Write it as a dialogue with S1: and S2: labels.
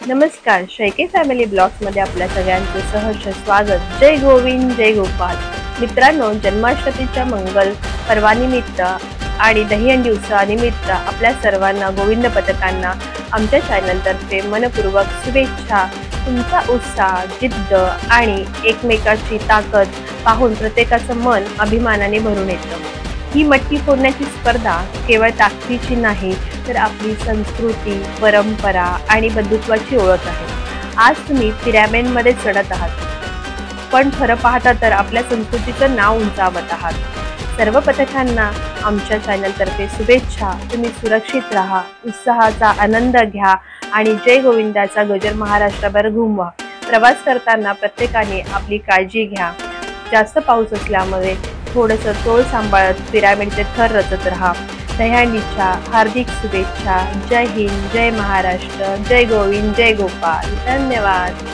S1: नमस्कार, शैके फॅमिली ब्लॉग्समध्ये आपल्या सगळ्यांचे सहर्ष स्वागत। जय गोविंद जय गोपाल। मित्रांनो, जन्माष्टमीच्या मंगल पर्वानिमित्त आणि दहीहंडी उत्सवानिमित्त आपल्या सर्वांना गोविंद पथकांना आमच्या चॅनलतर्फे मनपूर्वक शुभेच्छा। तुमचा उत्साह, जिद्द आणि एकमेकाची ताकद पाहून प्रत्येकाचं मन अभिमानाने भरून येतं। ही मटकी फोडण्याची स्पर्धा केवळ ताकदीची नाही, तर आपली संस्कृती, परंपरा आणि बंधुत्वाची ओळख आहे। आज तुम्ही पिरॅमिडमध्ये चढत आहात, पण खरं पाहता तर आपल्या संस्कृतीचं नाव उंचावत आहात। सर्व पथकांना आमच्या चॅनलतर्फे शुभेच्छा। तुम्ही सुरक्षित राहा, उत्साहाचा आनंद घ्या आणि जय गोविंदाचा गजर महाराष्ट्रभर घुमवा। प्रवास करताना प्रत्येकाने आपली काळजी घ्या। जास्त पाऊस असल्यामुळे थोडंसं तोल सांभाळत पिरॅमिडचे थर रचत राहा। दहीहंडीच्या हार्दिक शुभेच्छा। जय हिंद, जय महाराष्ट्र, जय गोविंद जय गोपाल। धन्यवाद।